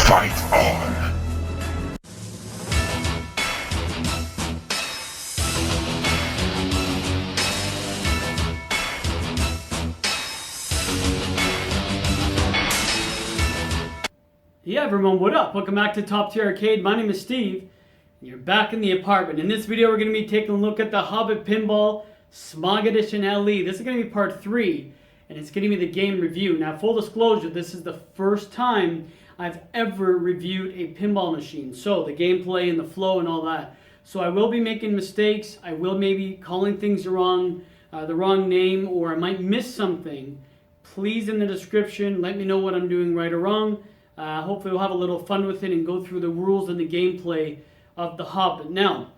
Fight on. Yeah, everyone, what up? Welcome back to Top Tier Arcade. My name is Steve, and you're back in the apartment. In this video, we're going to be taking a look at the Hobbit Pinball Smaug Edition LE. This is going to be part 3, and it's going to be the game review. Now, full disclosure, this is the first time I've ever reviewed a pinball machine. So, the gameplay and the flow and all that. So, I will be making mistakes. I will maybe calling things the wrong name, or I might miss something. Please, in the description, let me know what I'm doing right or wrong. Hopefully we'll have a little fun with it and go through the rules and the gameplay of the Hobbit. Now,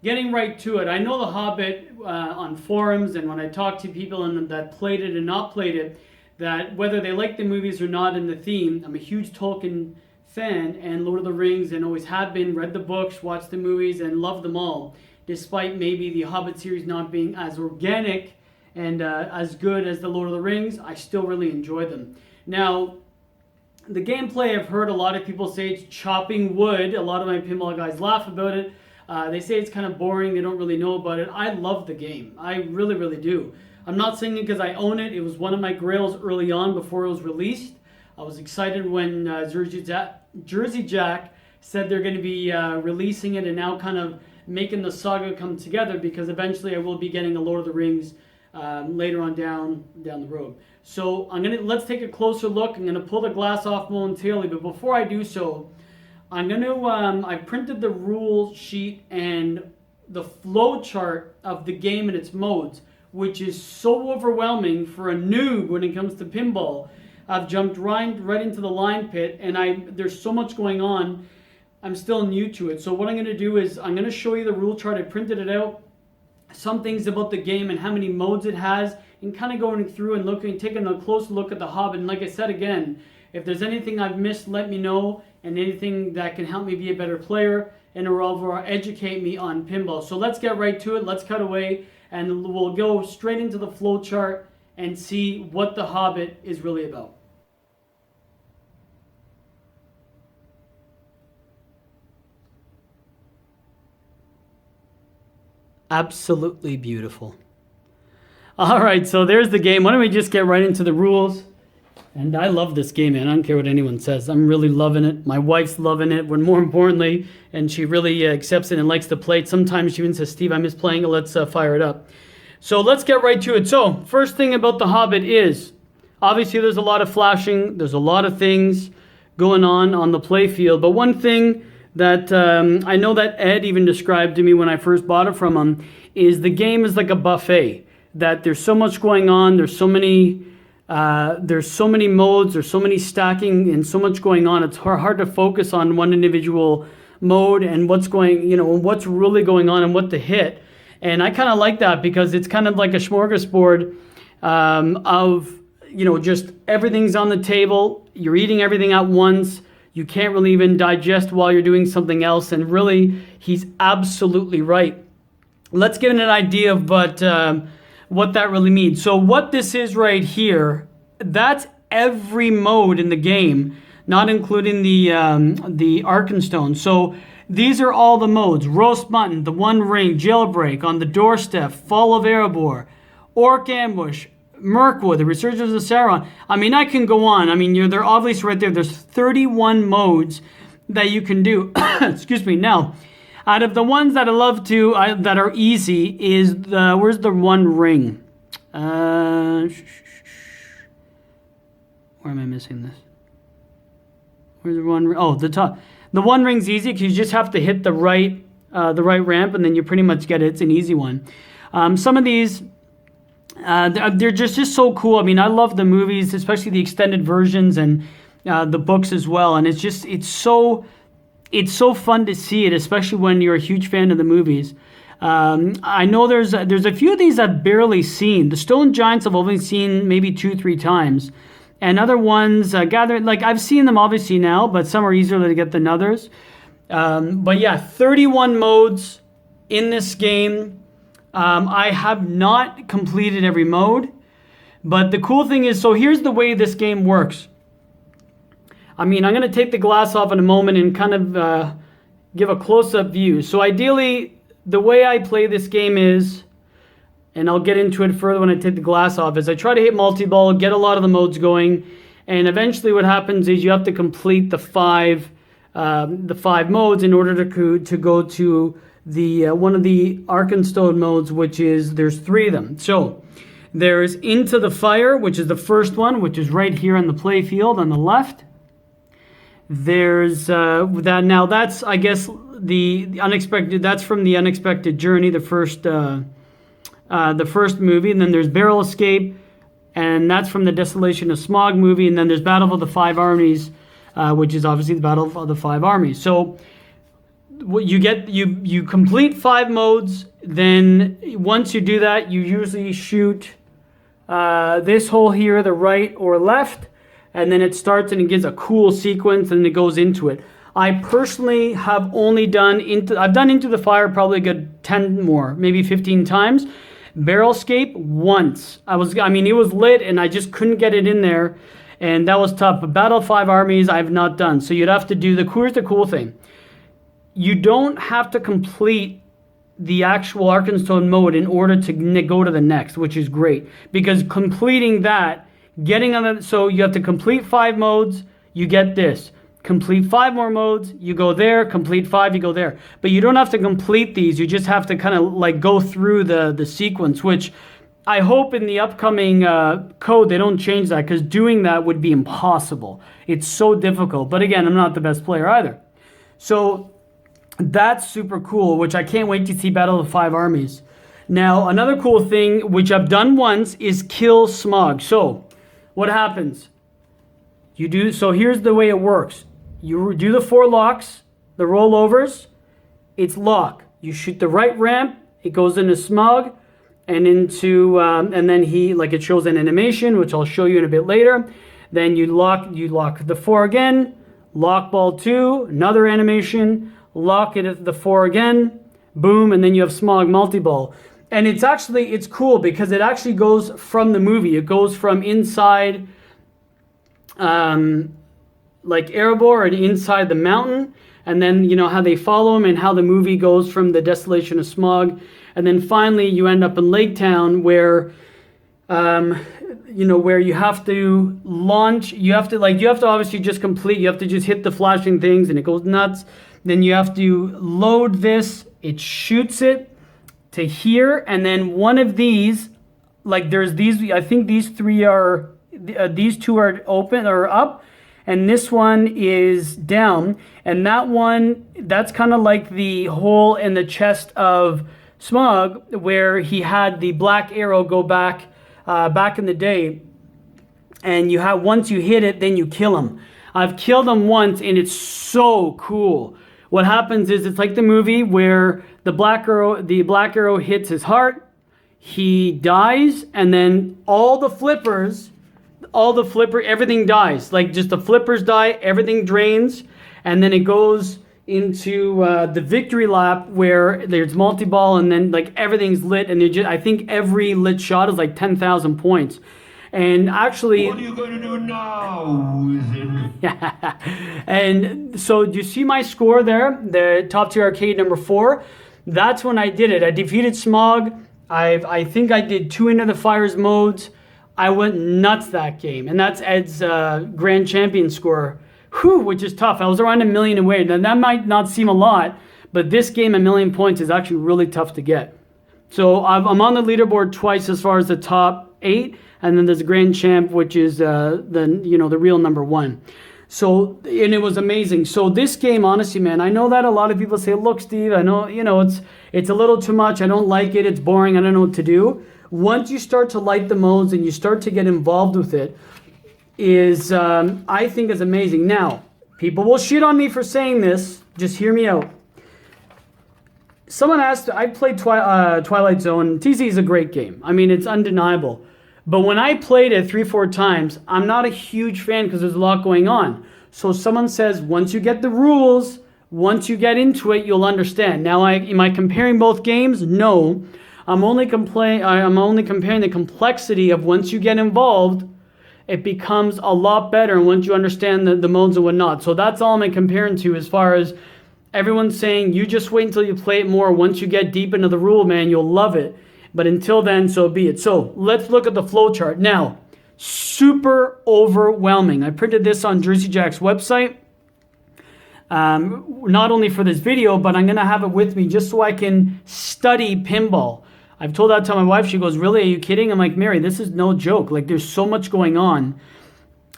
getting right to it, I know the Hobbit on forums and when I talk to people that played it and not played it, that whether they like the movies or not in the theme, I'm a huge Tolkien fan and Lord of the Rings and always have been, read the books, watched the movies and loved them all. Despite maybe the Hobbit series not being as organic and as good as the Lord of the Rings, I still really enjoy them. Now, the gameplay, I've heard a lot of people say it's chopping wood. A lot of my pinball guys laugh about it. They say it's kind of boring. They don't really know about it. I love the game. I really, really do. I'm not saying it because I own it. It was one of my grails early on before it was released. I was excited when Jersey Jack said they're going to be releasing it and now kind of making the saga come together, because eventually I will be getting a Lord of the Rings later on down the road. So let's take a closer look. I'm gonna pull the glass off momentarily, but before I do so, I printed the rule sheet and the flow chart of the game and its modes, which is so overwhelming for a noob when it comes to pinball. I've jumped right into the line pit, and there's so much going on. I'm still new to it. So what I'm gonna do is I'm gonna show you the rule chart. I printed it out. Some things about the game and how many modes it has, and kind of going through and taking a close look at the Hobbit. And like I said again, if there's anything I've missed, let me know, and anything that can help me be a better player and or educate me on pinball. So let's get right to it. Let's cut away, and we'll go straight into the flow chart and see what the Hobbit is really about. Absolutely beautiful. All right, so there's the game. Why don't we just get right into the rules? And I love this game, man. I don't care what anyone says. I'm really loving it. My wife's loving it, but more importantly, and she really accepts it and likes to play it. Sometimes she even says, Steve, I miss playing it. Let's fire it up. So let's get right to it. So first thing about the Hobbit is, obviously there's a lot of flashing. There's a lot of things going on the play field. But one thing that I know that Ed even described to me when I first bought it from him is the game is like a buffet. That there's so much going on, there's so many modes, there's so many stacking and so much going on. It's hard to focus on one individual mode and what's really going on and what to hit. And I kind of like that because it's kind of like a smorgasbord of, just everything's on the table. You're eating everything at once. You can't really even digest while you're doing something else. And really, he's absolutely right. Let's get an idea of what that really means. So what this is right here, that's every mode in the game, not including the Arkenstone. So these are all the modes: Roast Mutton, The One Ring, Jailbreak, On the Doorstep, Fall of Erebor, Orc Ambush, Mirkwood, The Resurgence of Sauron. I mean, I can go on. I mean, they're obviously right there. There's 31 modes that you can do. Excuse me. Now, out of the ones that I love to, that are easy, is where's the One Ring? Where am I missing this? Where's the One Ring? Oh, the top. The One Ring's easy because you just have to hit the right ramp, and then you pretty much get it. It's an easy one. Some of these, they're just so cool. I mean, I love the movies, especially the extended versions and the books as well. And it's so fun to see it, especially when you're a huge fan of the movies. I know there's a few of these I've barely seen. The Stone Giants I've only seen maybe 2-3 times. And other ones, I've seen them obviously now, but some are easier to get than others. But yeah, 31 modes in this game. I have not completed every mode, but the cool thing is, so here's the way this game works. I mean, I'm going to take the glass off in a moment and kind of give a close-up view. So ideally, the way I play this game is, and I'll get into it further when I take the glass off, is I try to hit multi-ball, get a lot of the modes going, and eventually what happens is you have to complete the five modes in order to go to the one of the Arkenstone modes, which is, there's 3 of them. So there's Into the Fire, which is the first one, which is right here on the play field on the left. There's that. Now that's, I guess, the unexpected. That's from the Unexpected Journey, the first movie. And then there's Barrel Escape, and that's from the Desolation of Smaug movie. And then there's Battle of the Five Armies, which is obviously the Battle of the Five Armies. So what you get, you complete 5 modes. Then once you do that, you usually shoot this hole here, the right or left, and then it starts and it gives a cool sequence and it goes into it. I personally have only done I've done Into the Fire probably a good 10 more, maybe 15 times. Barrel Escape once. It was lit and I just couldn't get it in there, and that was tough. But Battle of Five Armies I've not done. So you'd have to do here's the cool thing. You don't have to complete the actual Arkenstone mode in order to go to the next, which is great, because completing that, so you have to complete 5 modes, you get this. Complete 5 more modes, you go there. Complete 5, you go there. But you don't have to complete these. You just have to kind of like go through the sequence, which I hope in the upcoming code they don't change that, because doing that would be impossible. It's so difficult. But again, I'm not the best player either. So that's super cool, which I can't wait to see Battle of the Five Armies. Now, another cool thing, which I've done once, is kill Smaug. So what happens? So here's the way it works. You do the 4 locks, the rollovers, it's lock. You shoot the right ramp, it goes into Smaug, and into, and then it shows an animation, which I'll show you in a bit later. Then you lock the 4 again, lock ball 2, another animation, lock it at the 4 again, boom, and then you have Smaug multi-ball. And it's cool because it actually goes from the movie. It goes from inside, like Erebor, and inside the mountain, and then you know how they follow him, and how the movie goes from the Desolation of Smaug, and then finally you end up in Lake Town, where where you have to launch. You have to obviously just complete. You have to just hit the flashing things, and it goes nuts. Then you have to load this. It shoots it to here, and then one of these, like there's these, I think these 3 are, these 2 are open or up, and this one is down, and that one, that's kind of like the hole in the chest of Smaug, where he had the black arrow go back in the day, and once you hit it, then you kill him. I've killed him once, and it's so cool. What happens is it's like the movie where the black arrow hits his heart, he dies, and then everything dies. Like just the flippers die, everything drains, and then it goes into the victory lap where there's multi-ball, and then like everything's lit, and I think every lit shot is like 10,000 points. And actually, what are you going to do now? And so do you see my score there? The Top Tier Arcade number 4. That's when I did it. I defeated Smaug. I think I did 2 Into the Fires modes. I went nuts that game, and that's Ed's Grand Champion score, which is tough. I was around 1 million away. Now that might not seem a lot, but this game, 1 million points, is actually really tough to get. So I'm on the leaderboard twice as far as the top 8. And then there's a Grand Champ, which is the real number 1. So, and it was amazing. So this game, honestly, man, I know that a lot of people say, look, Steve, I know, it's a little too much. I don't like it. It's boring. I don't know what to do. Once you start to like the modes and you start to get involved with it, I think is amazing. Now, people will shit on me for saying this. Just hear me out. Someone asked, I played Twilight Zone. TC is a great game. I mean, it's undeniable. But when I played it 3-4 times, I'm not a huge fan because there's a lot going on. So someone says, once you get the rules, once you get into it, you'll understand. Now, am I comparing both games? No. I'm only comparing the complexity of once you get involved, it becomes a lot better once you understand the modes and whatnot. So that's all I'm comparing to, as far as everyone's saying, you just wait until you play it more. Once you get deep into the rule, man, you'll love it. But until then, so be it. So let's look at the flow chart. Now, super overwhelming. I printed this on Jersey Jack's website. Not only for this video, but I'm going to have it with me just so I can study pinball. I've told that to my wife. She goes, really, are you kidding? I'm like, Mary, this is no joke. Like, there's so much going on.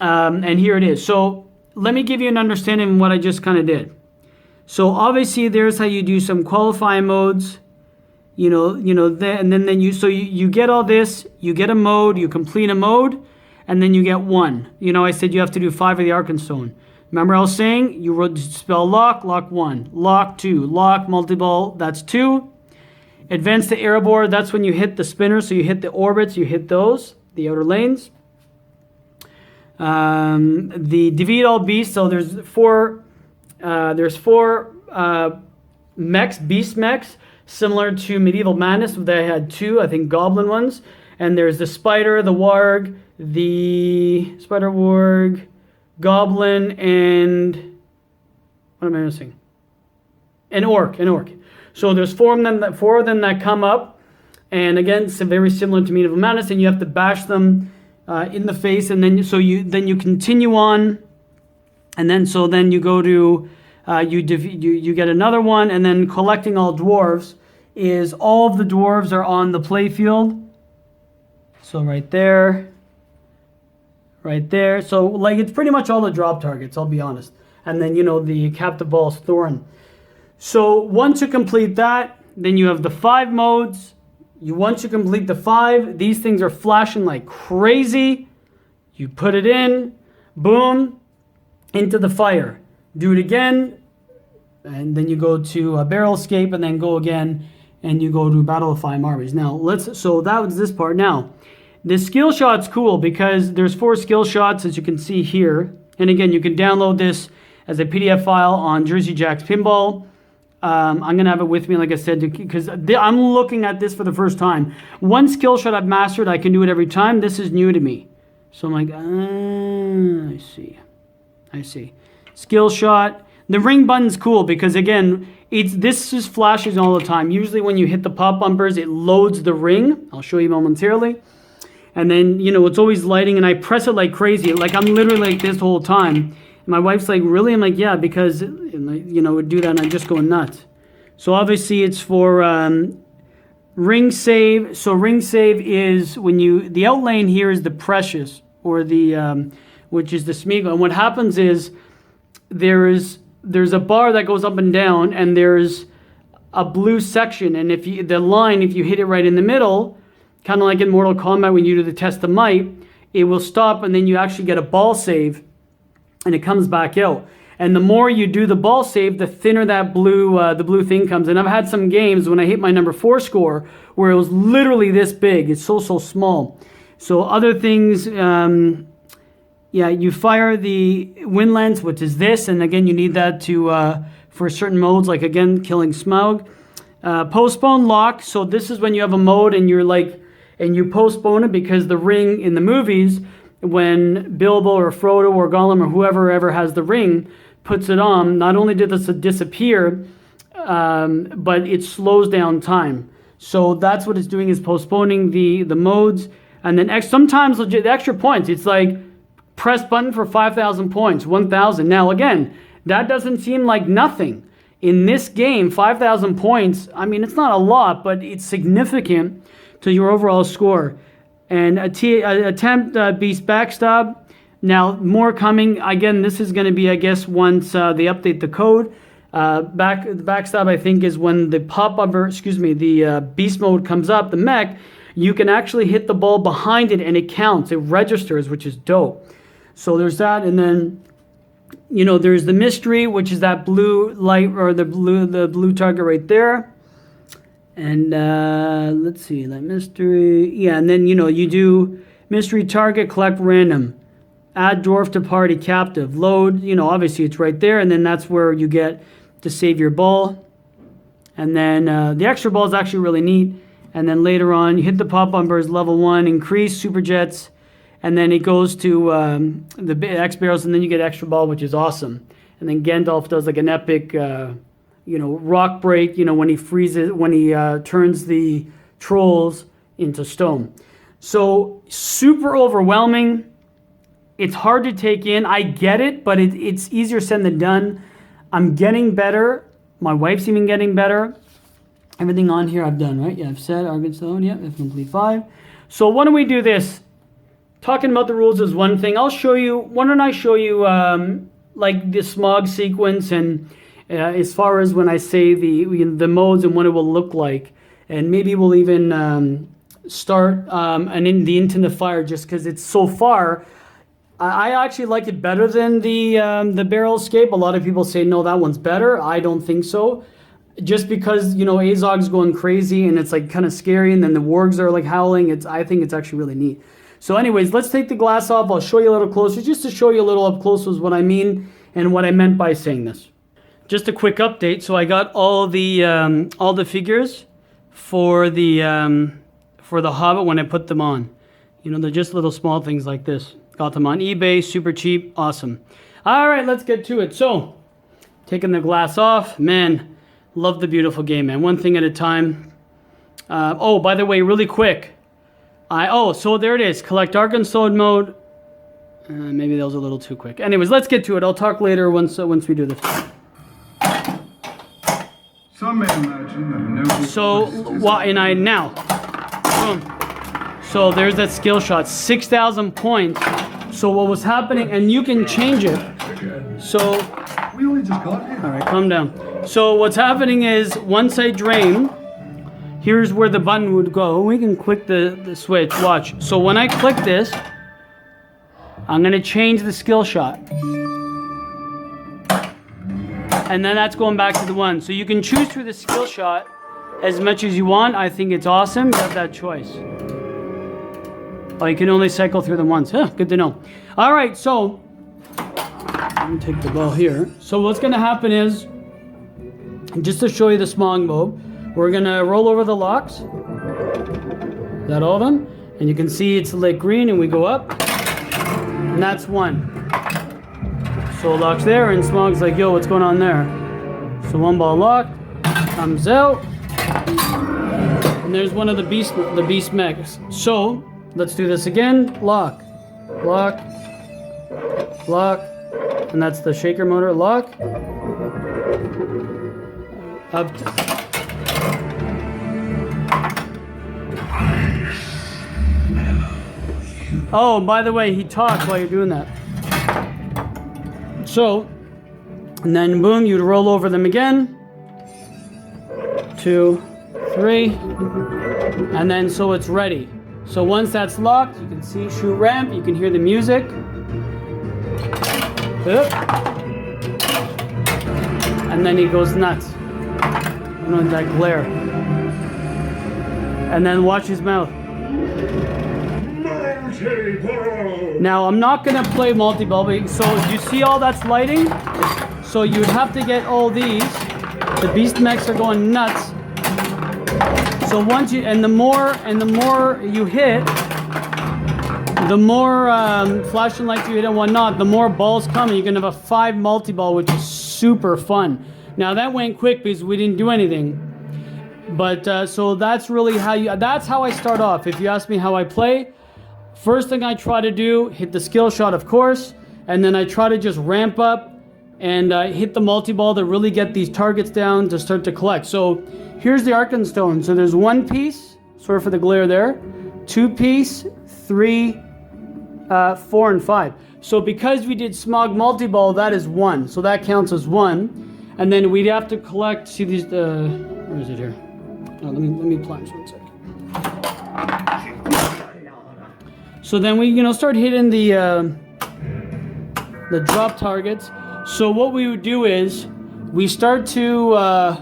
And here it is. So let me give you an understanding of what I just kind of did. So obviously there's how you do some qualifying modes, and then you get all this, you get a mode, you complete a mode, and then you get one. I said you have to do 5 of the Arkenstone. Remember I was saying, you wrote spell lock, lock 1, lock 2, lock multi-ball, that's 2. Advance to airborne, that's when you hit the spinner, so you hit the orbits, you hit those, the outer lanes. The defeat all beasts, so there's four mechs, beast mechs, similar to Medieval Madness. They had 2, I think, goblin ones. And there's the spider, the warg, the spider warg, goblin, and what am I missing? An orc. So there's 4 of them that come up, and again, it's very similar to Medieval Madness, and you have to bash them in the face, and then you continue on, and then you go to you get another one, and then collecting all dwarves is all of the dwarves are on the play field. So right there. So like it's pretty much all the drop targets, I'll be honest. And then the captive ball's Thorin. So once you complete that, then you have the 5 modes. Once you complete the 5, these things are flashing like crazy. You put it in, boom, into the fire. Do it again, and then you go to barrel escape, and then go again, and you go to Battle of 5 Armies. Now so that was this part. Now, the skill shot's cool because there's 4 skill shots, as you can see here. And again, you can download this as a PDF file on Jersey Jack's Pinball. I'm going to have it with me, like I said, because I'm looking at this for the first time. One skill shot I've mastered, I can do it every time. This is new to me. So I'm like, I see. Skill shot. The ring button's cool because, again, this just flashes all the time. Usually when you hit the pop bumpers, it loads the ring. I'll show you momentarily. And then, it's always lighting, and I press it like crazy. Like, I'm literally like this the whole time. And my wife's like, really? I'm like, yeah, because, it would do that, and I'm just going nuts. So obviously it's for ring save. So ring save is when the outlane here is the precious, or the, which is the Smaug. And what happens is there's a bar that goes up and down, and there's a blue section. And if you hit it right in the middle, kind of like in Mortal Kombat when you do the test of might, it will stop, and then you actually get a ball save, and it comes back out. And the more you do the ball save, the thinner that the blue thing comes. And I've had some games when I hit my number 4 score where it was literally this big. It's so small. So other things, you fire the wind lens, which is this, and again, you need that for certain modes, like again, killing Smaug. Postpone lock. So this is when you have a mode and you postpone it, because the ring in the movies, when Bilbo or Frodo or Gollum or whoever ever has the ring puts it on, not only did this disappear, but it slows down time. So that's what it's doing, is postponing the modes. And then sometimes legit the extra points, it's like press button for 5,000 points, 1,000. Now again, that doesn't seem like nothing. In this game, 5,000 points, I mean, it's not a lot, but it's significant to your overall score. And attempt beast backstab. Now, more coming. Again, this is going to be, I guess, once they update the code. The backstab, I think, is when the the beast mode comes up, the mech, you can actually hit the ball behind it and it counts. It registers, which is dope. So there's that. And then, there's the mystery, which is that blue light, or the blue target right there. And let's see, that mystery. Yeah, and then, you do mystery target, collect random. Add dwarf to party, captive. Load, obviously it's right there. And then that's where you get to save your ball. And then the extra ball is actually really neat. And then later on, you hit the pop bumpers, level 1, increase super jets. and then it goes to the X barrels, and then you get extra ball, which is awesome. And then Gandalf does like an epic, rock break, when he freezes, when he turns the trolls into stone. So super overwhelming. It's hard to take in. I get it, but it's easier said than done. I'm getting better. My wife's even getting better. Everything on here I've done, right? Yeah, I've said Argonstone. Yeah, I've complete 5. So why don't we do this? Talking about the rules is one thing. Why don't I show you like the Smaug sequence, and as far as when I say the modes and what it will look like, and maybe we'll even start Into the Fire, just because it's so far. I actually like it better than the Barrel Escape. A lot of people say no, that one's better. I don't think so. Just because Azog's going crazy and it's like kind of scary, and then the wargs are like howling. I think it's actually really neat. So anyways, let's take the glass off. I'll show you a little closer, just to show you a little up close was what I mean and what I meant by saying this. Just a quick update. So I got all the figures for the Hobbit when I put them on. They're just little small things like this. Got them on eBay, super cheap, awesome. All right, let's get to it. So, taking the glass off, man, love the beautiful game, man. One thing at a time. Oh, by the way, really quick. So there it is. Collect Argonstone mode. Maybe that was a little too quick. Anyways, let's get to it. I'll talk later once we do this. Some may imagine that a noble... Boom. So there's that skill shot, 6,000 points. So what was happening, and you can change it. So, We only just got here. all right, calm down. So what's happening is once I drain, here's where the button would go. We can click the switch, watch. So when I click this, I'm gonna change the skill shot. And then that's going back to the 1. So you can choose through the skill shot as much as you want. I think it's awesome. You have that choice. Oh, you can only cycle through them once. Huh, good to know. All right, so let me take the ball here. So what's going to happen is, just to show you the Smaug mode, we're going to roll over the locks. Is that all of them? And you can see it's lit green, and we go up. And that's 1. So lock's there, and Smaug's like, yo, what's going on there? So 1 ball lock comes out. And there's one of the beast mechs. So let's do this again. Lock, lock, lock, and that's the shaker motor. Lock, up. Oh, by the way, he talks while you're doing that. So, and then boom, you'd roll over them again. 2, 3, and then so it's ready. So once that's locked, you can see shoot ramp, you can hear the music. And then he goes nuts. That glare. And then watch his mouth. Now I'm not gonna play multi-ball, so you see all that's lighting? So you'd have to get all these. The beast mechs are going nuts. So once you, and the more you hit, the more flashing lights you hit and whatnot, the more balls come, and you're gonna have a 5 multi-ball, which is super fun. Now that went quick because we didn't do anything. But so that's really that's how I start off. If you ask me how I play, first thing I try to do, hit the skill shot, of course, and then I try to just ramp up and hit the multi-ball to really get these targets down to start to collect. So here's the Arkenstone. So there's 1 piece, sorry for the glare there, 2 piece, 3, 4, and 5. So because we did Smaug multi-ball, that is 1. So that counts as 1. And then we'd have to collect, see these, where is it here? Oh, let me plunge 1 second. So then we, start hitting the drop targets. So what we would do is we start the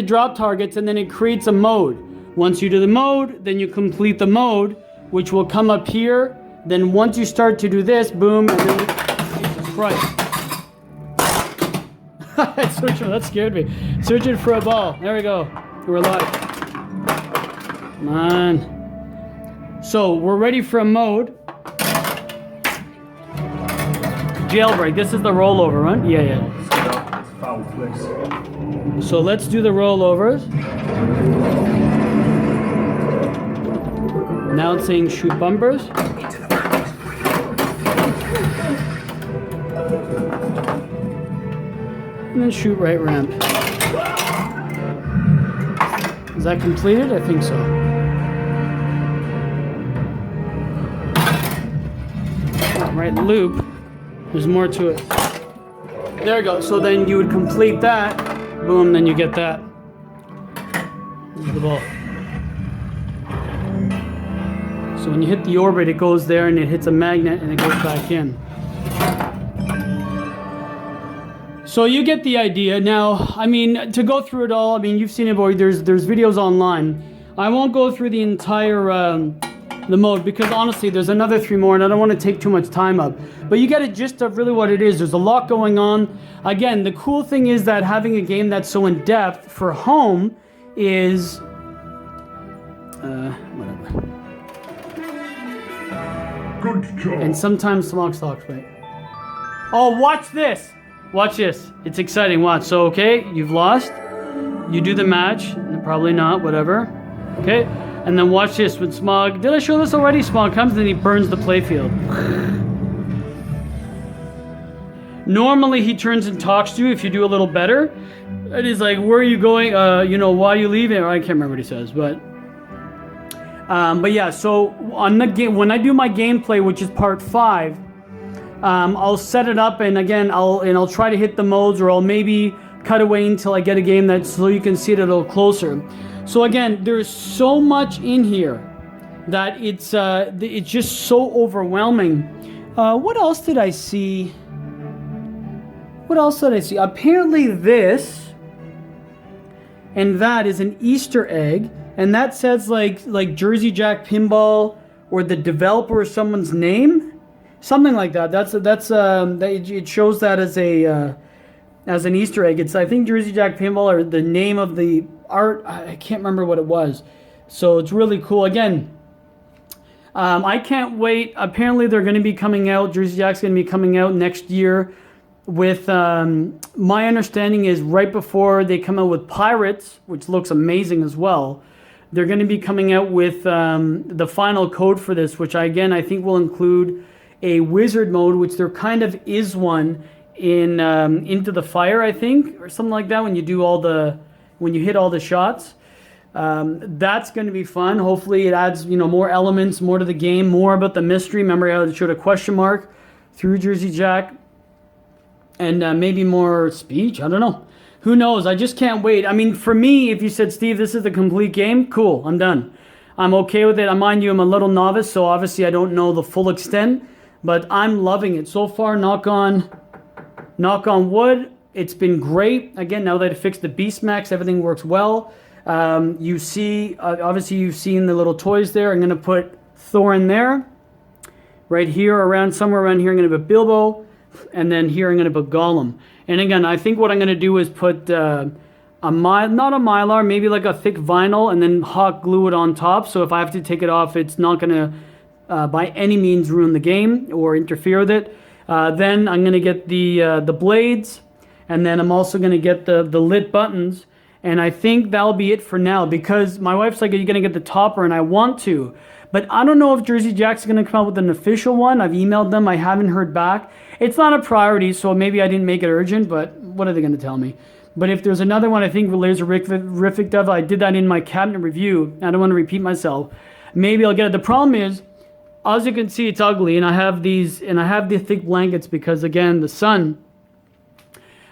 drop targets, and then it creates a mode. Once you do the mode, then you complete the mode, which will come up here. Then once you start to do this, boom, and then Jesus Christ. That scared me. Searching for a ball. There we go. We're live. Come on. So we're ready for a mode. Jailbreak. This is the rollover, right? Yeah. It's foul flicks. So let's do the rollovers. Now it's saying shoot bumpers. And then shoot right ramp. Is that completed? I think so. Right loop. There's more to it. There we go. So then you would complete that. Boom, then you get that. There's the ball. So when you hit the orbit, it goes there and it hits a magnet and it goes back in. So you get the idea. Now, I mean, to go through it all, I mean, you've seen it, boy. There's videos online. I won't go through the entire the mode because honestly, there's another 3 more, and I don't want to take too much time up. But you get a gist of really what it is. There's a lot going on. Again, the cool thing is that having a game that's so in depth for home is whatever. Good job. And sometimes Smaug stocks, right? Oh, watch this. Watch this. It's exciting. Watch. So, okay, you've lost. You do the match. Probably not. Whatever. Okay. And then watch this with Smaug. Did I show this already? Smaug comes and he burns the playfield. Normally, he turns and talks to you if you do a little better. And he's like, where are you going? You know, why are you leaving? Or I can't remember what he says, but yeah, so on the game, when I do my gameplay, which is part 5, I'll set it up, and again, I'll try to hit the modes, or I'll maybe cut away until I get a game that so you can see it a little closer. So again, there's so much in here that it's just so overwhelming. What else did I see? Apparently this and that is an Easter egg, and that says like Jersey Jack Pinball or the developer or someone's name. Something like that. It shows that as an Easter egg. It's I think Jersey Jack Pinball or the name of the art. I can't remember what it was. So it's really cool. Again, I can't wait. Apparently they're going to be coming out. Jersey Jack's going to be coming out next year. With my understanding is right before they come out with Pirates, which looks amazing as well. They're going to be coming out with the final code for this, which I think will include a wizard mode, which there kind of is one in Into the Fire, I think, or something like that. When you hit all the shots, that's going to be fun. Hopefully, it adds more elements, more to the game, more about the mystery. Remember how it showed a question mark through Jersey Jack, and maybe more speech. I don't know. Who knows? I just can't wait. I mean, for me, if you said, Steve, this is the complete game, cool, I'm done. I'm okay with it. Mind you, I'm a little novice, so obviously I don't know the full extent, but I'm loving it. So far, knock on wood, it's been great. Again, now that I fixed the Beast Max, everything works well. You see, obviously you've seen the little toys there. I'm going to put Thor in there. Right here, somewhere around here, I'm going to put Bilbo. And then here I'm going to put Gollum. And again, I think what I'm going to do is put not a Mylar, maybe like a thick vinyl, and then hot glue it on top. So if I have to take it off, it's not going to by any means ruin the game or interfere with it. Then I'm going to get the blades, and then I'm also going to get the lit buttons. And I think that'll be it for now, because my wife's like, are you going to get the topper? And I want to. But I don't know if Jersey Jack's going to come out with an official one. I've emailed them. I haven't heard back. It's not a priority, so maybe I didn't make it urgent, but what are they going to tell me? But if there's another one, I think Laserific does. I did that in my cabinet review. I don't want to repeat myself. Maybe I'll get it. The problem is, as you can see, it's ugly, and I have these, and I have the thick blankets because, again, the sun.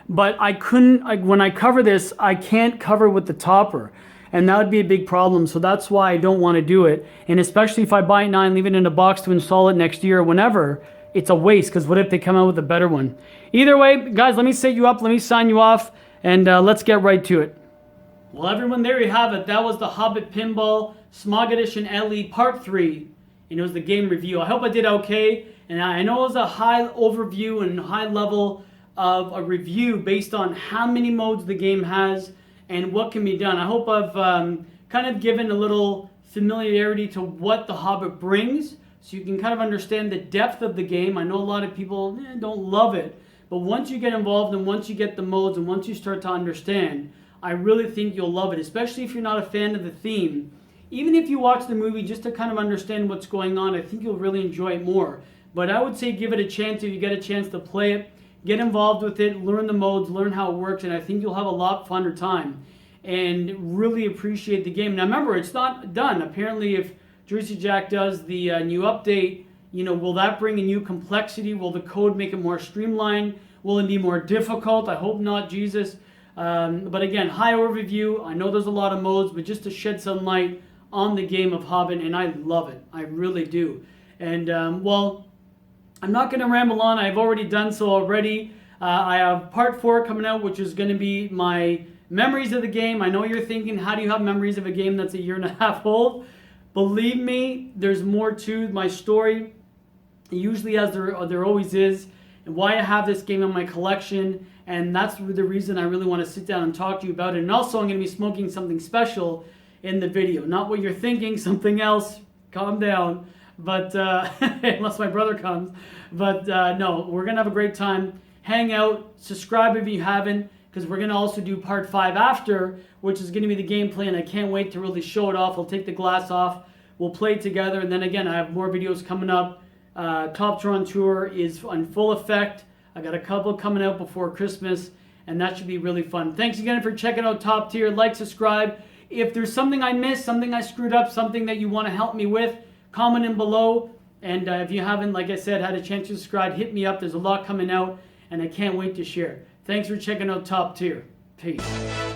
But I couldn't, when I cover this, I can't cover with the topper. And that would be a big problem, so that's why I don't want to do it. And especially if I buy it now and leave it in a box to install it next year or whenever, it's a waste, because what if they come out with a better one? Either way, guys, let me set you up, let me sign you off, and let's get right to it. Well, everyone, there you have it. That was the Hobbit Pinball Smaug Edition LE Part 3, and it was the game review. I hope I did okay, and I know it was a high overview and high level of a review based on how many modes the game has and what can be done. I hope I've kind of given a little familiarity to what The Hobbit brings, so you can kind of understand the depth of the game. I know a lot of people don't love it, but once you get involved and once you get the modes and once you start to understand, I really think you'll love it, especially if you're not a fan of the theme. Even if you watch the movie just to kind of understand what's going on, I think you'll really enjoy it more. But I would say give it a chance if you get a chance to play it. Get involved with it, learn the modes, learn how it works, and I think you'll have a lot funner time and really appreciate the game. Now remember, it's not done. Apparently if Jersey Jack does the new update, will that bring a new complexity? Will the code make it more streamlined? Will it be more difficult? I hope not, Jesus. But again, high overview. I know there's a lot of modes, but just to shed some light on the game of Hobbit, and I love it. I really do. And well, I'm not going to ramble on. I've already done so already. I have part 4 coming out, which is going to be my memories of the game. I know you're thinking, how do you have memories of a game that's a year and a half old? Believe me, there's more to my story, usually, as there always is, and why I have this game in my collection. And that's the reason I really want to sit down and talk to you about it. And also, I'm going to be smoking something special in the video. Not what you're thinking, something else. Calm down. But unless my brother comes. But no, we're going to have a great time. Hang out. Subscribe if you haven't, because we're going to also do part 5 after, which is going to be the gameplay, and I can't wait to really show it off. I'll take the glass off. We'll play together, and then again, I have more videos coming up. Top Tier on Tour is in full effect. I got a couple coming out before Christmas, and that should be really fun. Thanks again for checking out Top Tier. Like, subscribe. If there's something I missed, something I screwed up, something that you want to help me with, comment in below. And if you haven't, like I said, had a chance to subscribe, hit me up. There's a lot coming out, and I can't wait to share. Thanks for checking out Top Tier. Peace.